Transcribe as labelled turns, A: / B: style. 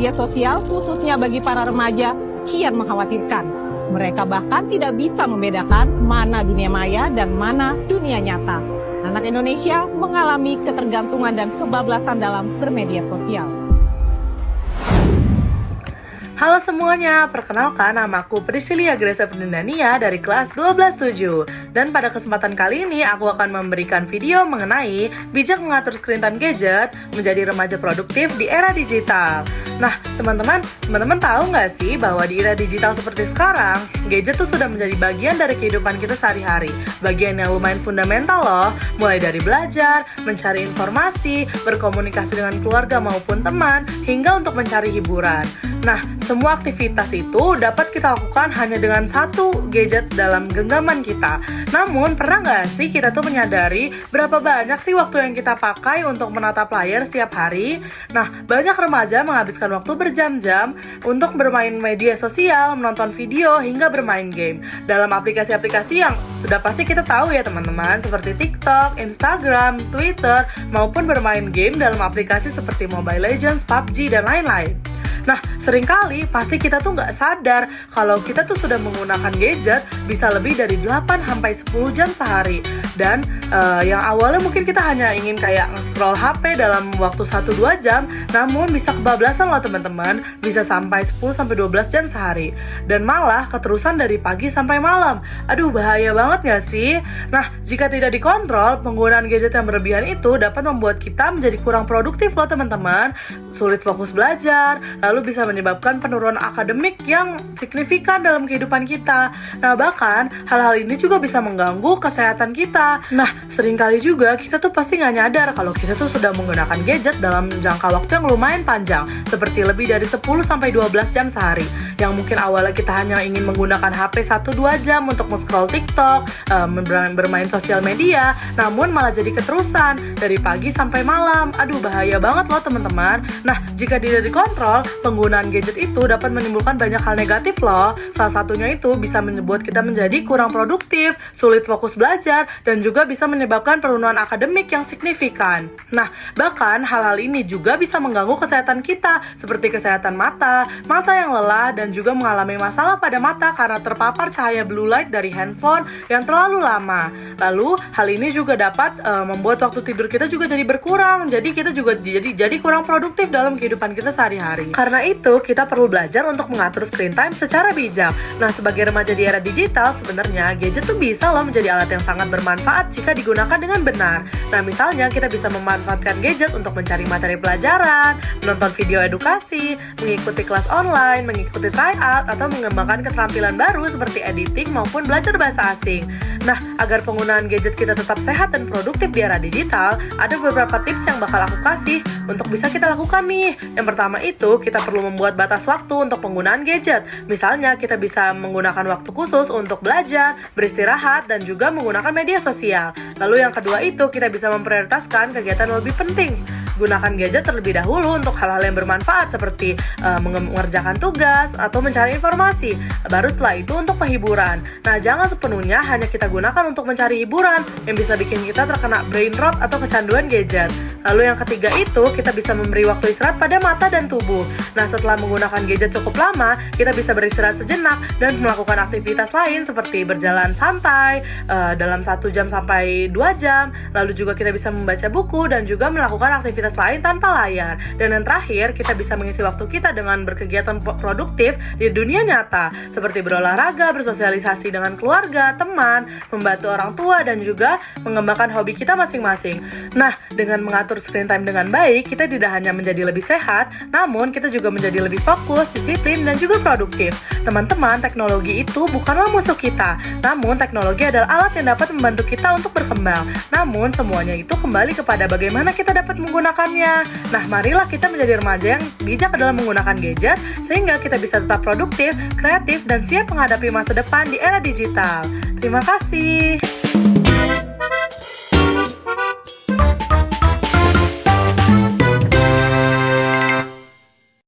A: media sosial, khususnya bagi para remaja, kian mengkhawatirkan. Mereka bahkan tidak bisa membedakan mana dunia maya dan mana dunia nyata. Anak Indonesia mengalami ketergantungan dan kebablasan dalam bermedia sosial.
B: Halo semuanya, perkenalkan namaku Priscilia Grace Fernandania dari kelas 12-7. Dan pada kesempatan kali ini aku akan memberikan video mengenai bijak mengatur screen time gadget menjadi remaja produktif di era digital. Nah, teman-teman tahu nggak sih bahwa di era digital seperti sekarang, gadget tuh sudah menjadi bagian dari kehidupan kita sehari-hari. Bagian yang lumayan fundamental loh, mulai dari belajar, mencari informasi, berkomunikasi dengan keluarga maupun teman, hingga untuk mencari hiburan. Nah, semua aktivitas itu dapat kita lakukan hanya dengan satu gadget dalam genggaman kita. Namun, pernah nggak sih kita tuh menyadari berapa banyak sih waktu yang kita pakai untuk menatap layar setiap hari? Nah, banyak remaja menghabiskan waktu berjam-jam untuk bermain media sosial, menonton video, hingga bermain game dalam aplikasi-aplikasi yang sudah pasti kita tahu ya teman-teman, seperti TikTok, Instagram, Twitter, maupun bermain game dalam aplikasi seperti Mobile Legends, PUBG, dan lain-lain. Nah, seringkali pasti kita tuh nggak sadar kalau kita tuh sudah menggunakan gadget bisa lebih dari 8-10 jam sehari. Dan yang awalnya mungkin kita hanya ingin kayak nge-scroll HP dalam waktu 1-2 jam, namun bisa kebablasan loh teman-teman, bisa sampai 10-12 jam sehari. Dan malah keterusan dari pagi sampai malam. Aduh, bahaya banget nggak sih? Nah, jika tidak dikontrol, penggunaan gadget yang berlebihan itu dapat membuat kita menjadi kurang produktif loh teman-teman. Sulit fokus belajar, lalu bisa menyebabkan penurunan akademik yang signifikan dalam kehidupan kita. Nah, bahkan hal-hal ini juga bisa mengganggu kesehatan kita. Nah, seringkali juga kita tuh pasti nggak nyadar kalau kita tuh sudah menggunakan gadget dalam jangka waktu yang lumayan panjang, seperti lebih dari 10-12 jam sehari. Yang mungkin awalnya kita hanya ingin menggunakan HP 1-2 jam untuk nge-scroll TikTok, bermain sosial media, namun malah jadi keterusan dari pagi sampai malam. Aduh, bahaya banget loh teman-teman. Nah, jika tidak dikontrol, penggunaan gadget itu dapat menimbulkan banyak hal negatif loh. Salah satunya itu bisa membuat kita menjadi kurang produktif, sulit fokus belajar, dan juga bisa menyebabkan penurunan akademik yang signifikan. Nah, bahkan hal-hal ini juga bisa mengganggu kesehatan kita, seperti kesehatan mata yang lelah, dan juga mengalami masalah pada mata karena terpapar cahaya blue light dari handphone yang terlalu lama. Lalu, hal ini juga dapat membuat waktu tidur kita juga jadi berkurang, jadi kita juga jadi kurang produktif dalam kehidupan kita sehari-hari. Karena itu, kita perlu belajar untuk mengatur screen time secara bijak. Nah, sebagai remaja di era digital, sebenarnya gadget tuh bisa loh menjadi alat yang sangat bermanfaat jika digunakan dengan benar. Nah, misalnya kita bisa memanfaatkan gadget untuk mencari materi pelajaran, menonton video edukasi, mengikuti kelas online, mengikuti tryout, atau mengembangkan keterampilan baru seperti editing maupun belajar bahasa asing. Nah, agar penggunaan gadget kita tetap sehat dan produktif di era digital, ada beberapa tips yang bakal aku kasih untuk bisa kita lakukan nih. Yang pertama itu, kita perlu membuat batas waktu untuk penggunaan gadget. Misalnya, kita bisa menggunakan waktu khusus untuk belajar, beristirahat, dan juga menggunakan media sosial. Lalu yang kedua itu, kita bisa memprioritaskan kegiatan yang lebih penting. Gunakan gadget terlebih dahulu untuk hal-hal yang bermanfaat seperti mengerjakan tugas atau mencari informasi. Baru setelah itu untuk penghiburan. Nah, jangan sepenuhnya hanya kita gunakan untuk mencari hiburan yang bisa bikin kita terkena brain rot atau kecanduan gadget. Lalu yang ketiga itu, kita bisa memberi waktu istirahat pada mata dan tubuh. Nah, setelah menggunakan gadget cukup lama, kita bisa beristirahat sejenak dan melakukan aktivitas lain seperti berjalan santai dalam 1 jam sampai 2 jam. Lalu juga kita bisa membaca buku dan juga melakukan aktivitas lain tanpa layar. Dan yang terakhir, kita bisa mengisi waktu kita dengan berkegiatan produktif di dunia nyata, seperti berolahraga, bersosialisasi dengan keluarga, teman, membantu orang tua, dan juga mengembangkan hobi kita masing-masing. Nah, dengan mengatur screen time dengan baik, kita tidak hanya menjadi lebih sehat, namun kita juga menjadi lebih fokus, disiplin, dan juga produktif. Teman-teman, teknologi itu bukanlah musuh kita, namun teknologi adalah alat yang dapat membantu kita untuk berkembang. Namun, semuanya itu kembali kepada bagaimana kita dapat menggunakannya. Nah, marilah kita menjadi remaja yang bijak dalam menggunakan gadget, sehingga kita bisa tetap produktif, kreatif, dan siap menghadapi masa depan di era digital. Terima kasih.